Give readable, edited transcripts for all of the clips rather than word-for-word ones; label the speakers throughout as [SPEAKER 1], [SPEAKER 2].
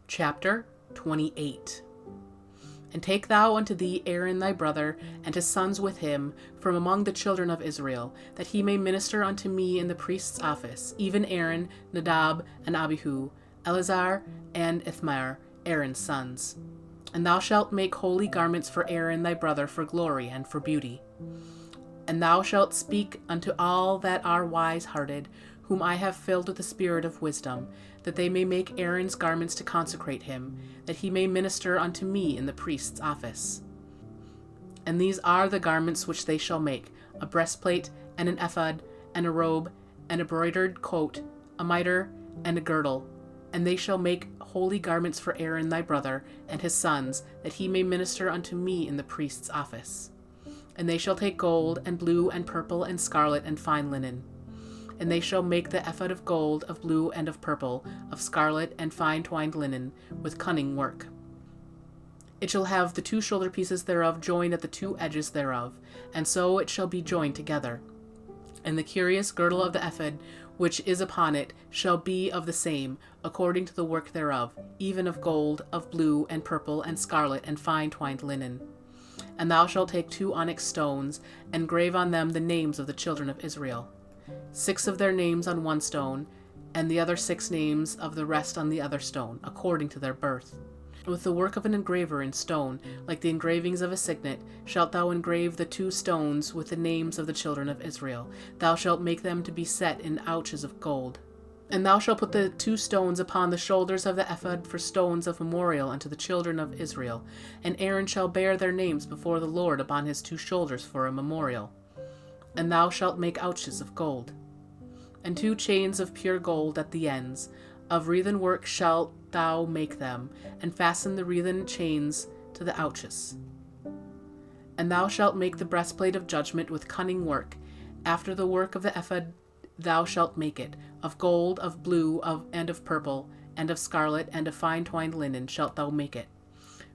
[SPEAKER 1] Chapter 28. And take thou unto thee Aaron thy brother, and his sons with him, from among the children of Israel, that he may minister unto me in the priest's office, even Aaron, Nadab, and Abihu, Eleazar, and Ithamar, Aaron's sons. And thou shalt make holy garments for Aaron thy brother for glory and for beauty. And thou shalt speak unto all that are wise-hearted, whom I have filled with the spirit of wisdom, that they may make Aaron's garments to consecrate him, that he may minister unto me in the priest's office. And these are the garments which they shall make: a breastplate, and an ephod, and a robe, and a broidered coat, a mitre, and a girdle. And they shall make holy garments for Aaron thy brother, and his sons, that he may minister unto me in the priest's office. And they shall take gold, and blue, and purple, and scarlet, and fine linen. And they shall make the ephod of gold, of blue, and of purple, of scarlet, and fine twined linen, with cunning work. It shall have the two shoulder pieces thereof joined at the two edges thereof, and so it shall be joined together. And the curious girdle of the ephod, which is upon it, shall be of the same, according to the work thereof, even of gold, of blue, and purple, and scarlet, and fine twined linen. And thou shalt take 2 onyx stones, and grave on them the names of the children of Israel, 6 of their names on one stone, and the other 6 names of the rest on the other stone, according to their birth. With the work of an engraver in stone, like the engravings of a signet, shalt thou engrave the 2 stones with the names of the children of Israel. Thou shalt make them to be set in ouches of gold. And thou shalt put the 2 stones upon the shoulders of the ephod for stones of memorial unto the children of Israel. And Aaron shall bear their names before the Lord upon his 2 shoulders for a memorial. And thou shalt make ouches of gold. And 2 chains of pure gold at the ends. Of wreathen work shalt thou make them, and fasten the wreathen chains to the ouches. And thou shalt make the breastplate of judgment with cunning work. After the work of the ephod thou shalt make it. Of gold, of blue, and of purple, and of scarlet, and of fine twined linen shalt thou make it.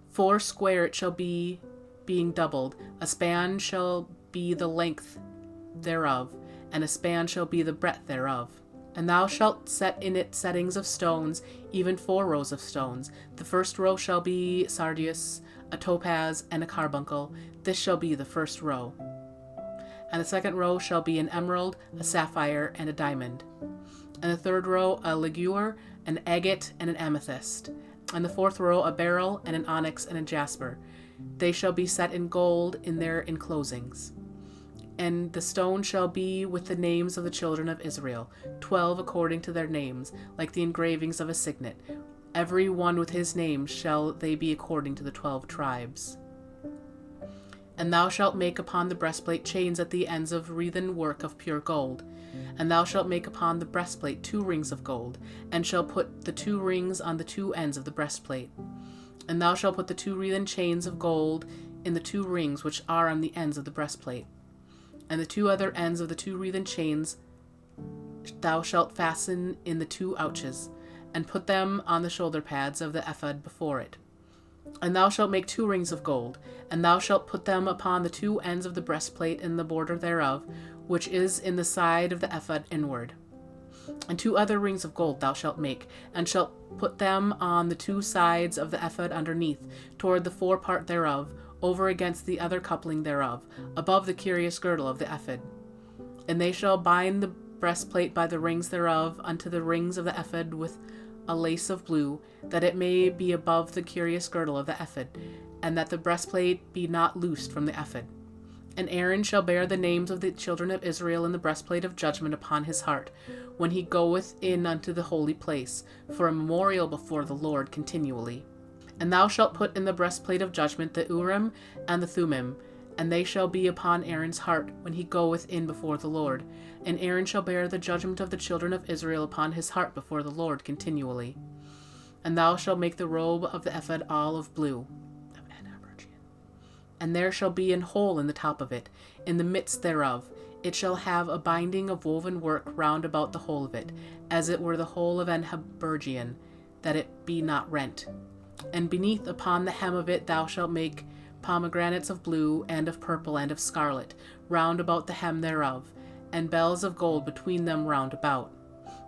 [SPEAKER 1] 4 square it shall be, being doubled. A span shall be the length thereof, and a span shall be the breadth thereof. And thou shalt set in it settings of stones, even 4 rows of stones. The first row shall be sardius, a topaz, and a carbuncle. This shall be the first row. And the second row shall be an emerald, a sapphire, and a diamond. And the third row a ligure, an agate, and an amethyst. And the fourth row a beryl, and an onyx, and a jasper. They shall be set in gold in their enclosings. And the stone shall be with the names of the children of Israel, 12 according to their names, like the engravings of a signet. Every one with his name shall they be according to the 12 tribes. And thou shalt make upon the breastplate chains at the ends of wreathen work of pure gold. And thou shalt make upon the breastplate 2 rings of gold, and shalt put the 2 rings on the 2 ends of the breastplate. And thou shalt put the 2 wreathen chains of gold in the 2 rings which are on the ends of the breastplate. And the 2 other ends of the 2 wreathen chains thou shalt fasten in the 2 ouches, and put them on the shoulder pads of the ephod before it. And thou shalt make 2 rings of gold, and thou shalt put them upon the 2 ends of the breastplate in the border thereof, which is in the side of the ephod inward. And 2 other rings of gold thou shalt make, and shalt put them on the 2 sides of the ephod underneath, toward the fore part thereof, over against the other coupling thereof, above the curious girdle of the ephod. And they shall bind the breastplate by the rings thereof unto the rings of the ephod with a lace of blue, that it may be above the curious girdle of the ephod, and that the breastplate be not loosed from the ephod. And Aaron shall bear the names of the children of Israel in the breastplate of judgment upon his heart, when he goeth in unto the holy place, for a memorial before the Lord continually. And thou shalt put in the breastplate of judgment the Urim and the Thummim, and they shall be upon Aaron's heart when he goeth in before the Lord. And Aaron shall bear the judgment of the children of Israel upon his heart before the Lord continually. And thou shalt make the robe of the ephod all of blue. And there shall be an hole in the top of it, in the midst thereof. It shall have a binding of woven work round about the whole of it, as it were the whole of an habergeon, that it be not rent. And beneath upon the hem of it thou shalt make pomegranates of blue, and of purple, and of scarlet, round about the hem thereof, and bells of gold between them round about.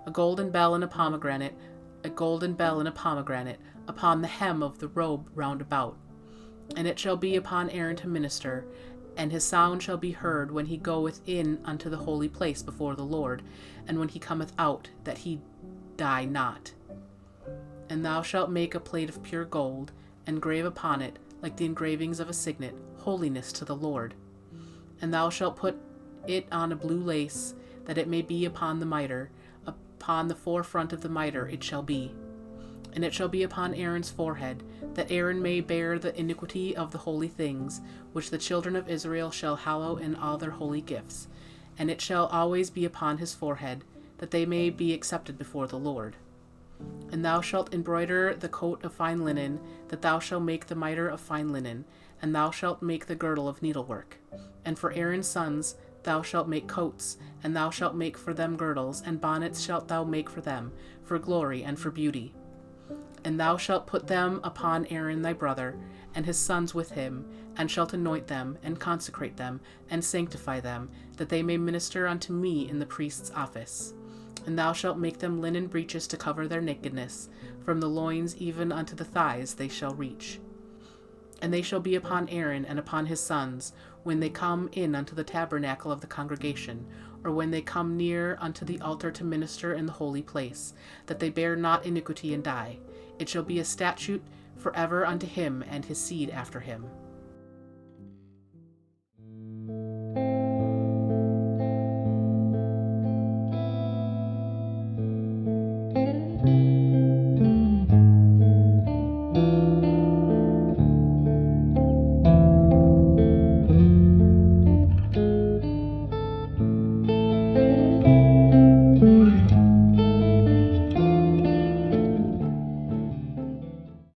[SPEAKER 1] A golden bell and a pomegranate, a golden bell and a upon the hem of the robe round about. And it shall be upon Aaron to minister, and his sound shall be heard when he goeth in unto the holy place before the Lord, and when he cometh out, that he die not. And thou shalt make a plate of pure gold, and grave upon it, like the engravings of a signet, holiness to the Lord. And thou shalt put it on a blue lace, that it may be upon the mitre, upon the forefront of the mitre it shall be. And it shall be upon Aaron's forehead, that Aaron may bear the iniquity of the holy things, which the children of Israel shall hallow in all their holy gifts. And it shall always be upon his forehead, that they may be accepted before the Lord. And thou shalt embroider the coat of fine linen, that thou shalt make the mitre of fine linen, and thou shalt make the girdle of needlework. And for Aaron's sons thou shalt make coats, and thou shalt make for them girdles, and bonnets shalt thou make for them, for glory and for beauty. And thou shalt put them upon Aaron thy brother, and his sons with him, and shalt anoint them, and consecrate them, and sanctify them, that they may minister unto me in the priest's office. And thou shalt make them linen breeches to cover their nakedness, from the loins even unto the thighs they shall reach. And they shall be upon Aaron and upon his sons, when they come in unto the tabernacle of the congregation, or when they come near unto the altar to minister in the holy place, that they bear not iniquity and die. It shall be a statute forever unto him and his seed after him.